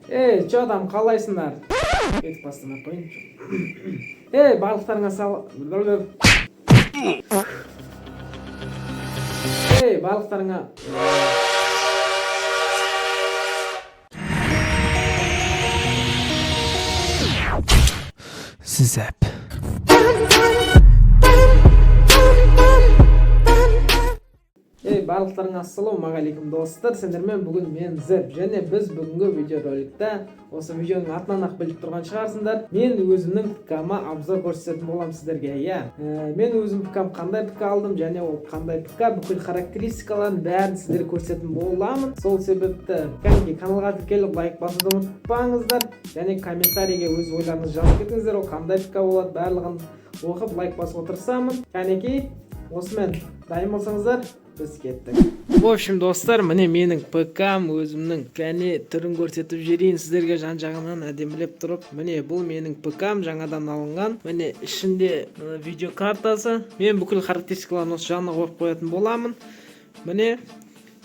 Чо адам қалайсыңдар? Кетіп бастамай қойын. Барлықтарыңа барлықтарыңа Zap. Барлықтарыңа ассалаумағалейкум достар, сендермен бүгін мен Зеп, және біз бүгінгі видеороликта осы видеоның атынан ақ біліп тұрған шығарсыңдар, мен өзімнің ПК-ма обзор көрсететін болам сіздерге. Мен өзім ПК-м қандай ПК алдым, және ол қандай ПК, бүкіл характеристикаларын бәрін сіздерге көрсететін боламын. Сол себепті каналға тіркеліп лайк басуды ұмытпаңыздар, және комментарийге өз ойларыңызды жазып кетіңіздер, ол қандай ПК болады, барлығын оқып лайк басуға тырысамын. Кәнекей, осымен дайын болсаңыздар, біз кеттік. В общем, достар, міне менің ПК-м өзімнің кәне түрін көрсетіп жіберейін сіздерге жан-жағынан әдемілеп тұрып. Міне бұл менің ПК-м жаңадан алынған. Міне ішінде видео картасы. Мен бүкіл характеристикаларын осы жағына қойып қоятын боламын. Міне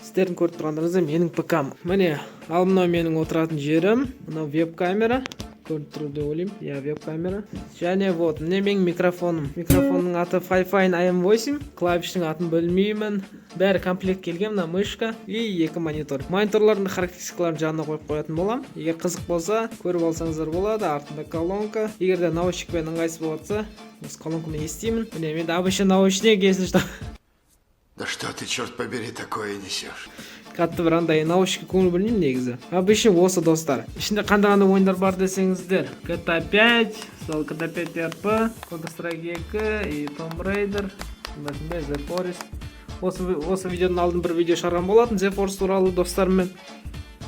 сіздердің көріп тұрғандарыңыздай менің ПК-м. Міне ал мынау менің отыратын жерім. Мынау веб-камера. Көріп тұр деп ойлаймын. Веб-камера. Және вот, міне менің микрофоным. Микрофонның аты Fifine AM8. Клавиштің атын білмеймін. Бәрі комплект келген, мына мышка и екі монитор. Мониторлардың характеристикаларын жанына қойып қоятын болам. Егер қызық болса, көріп алсаңыздар болады. Артында колонка. Егер де наушникпен ыңғайсыз болса, осы колонкамен естимін. Міне менде обычный наушник, если что. Да что ты, черт побери, такое несешь? Қатты бір андай наушникке көңіл бөлмеймін негізі. Обычный осы достар. Ішінде қандай ойындар бар десеңіздер, GTA 5, GTA 5 RP, Counter-Strike 2 и Tomb Raider, The Forest. Осы видеоның алдын бір видео шығарған болатын The Forest туралы достарыммен.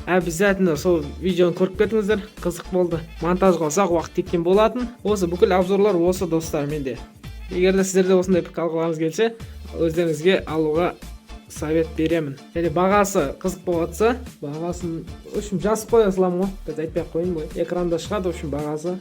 Обязательно сол видеоны көріп кетіңіздер, қызық болды. Монтажға ұзақ уақыт кеткен болатын. Осы бүкіл обзорлар осы достар менде. Егер де сіздерде осындай ПК алғыларыңыз келсе, өздеріңізге алуға совет беремін. Және бағасы қызық болатса, бағасын в общем жазып қоя саламын ғой. Біз айтпай ақ қойын ғой. Экранда шығады в общем бағасы.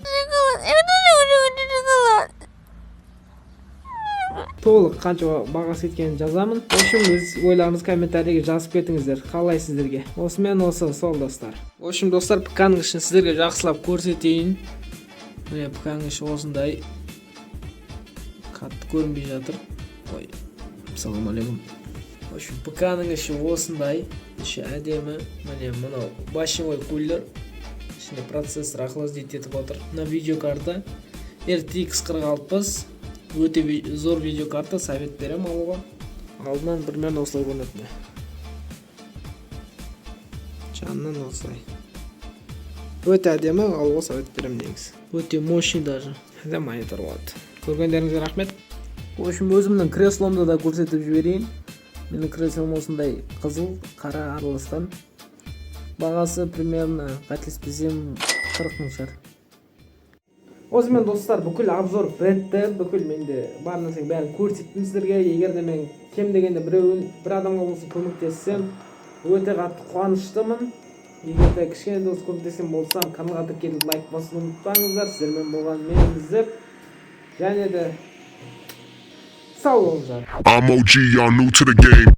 Толық қанша бағасы кеткенін жазамын. В общем, өз ойларыңызды комментарийге жазып кетіңіздер. Қалай сіздерге? Осымен осы сол достар. В общем, достар, ПК-ның ішін сіздерге жақсылап көрсетейін. Міне ПК-ның іші осындай. Қатты көрінбей жатыр. Ой. Ассалаумағалейкум. В общем, ПК-ның іші осындай. Іші әдемі. Міне мынау башевой кулер. Ішінде процессор ақылы іздейді етіп отыр. Мына видеокарта RTX 4060. Өте зор видеокарта, совет берем алуға. Алдынан примерно осылай көрінеді. Жанынан осылай. Өте әдемі, алуға совет берем негізі. Өте мощный даже. Әдем монитор болады. Көргендеріңізге рахмет. В общем, өзімнің кресломды да көрсетіп жіберейін. Менің креслом осындай қызыл, қара араласқан. Бағасы примерно қателеспесем 40 мың шығар. Осымен достар, бүкіл обзор бітті. Бүкіл менде бар нәрсенің бәрін көрсеттім сіздерге. Егер де мен кем дегенде бір адамға болсын көмектессем, өте қатты қуаныштымын. Егер де кішкене де осы көмектесем болсам, каналға тіркеліп лайк басуды ұмытпаңыздар. Сіздермен болған мен Зеп. Және де сау болыңыздар. I'm OG, y'all new to the game.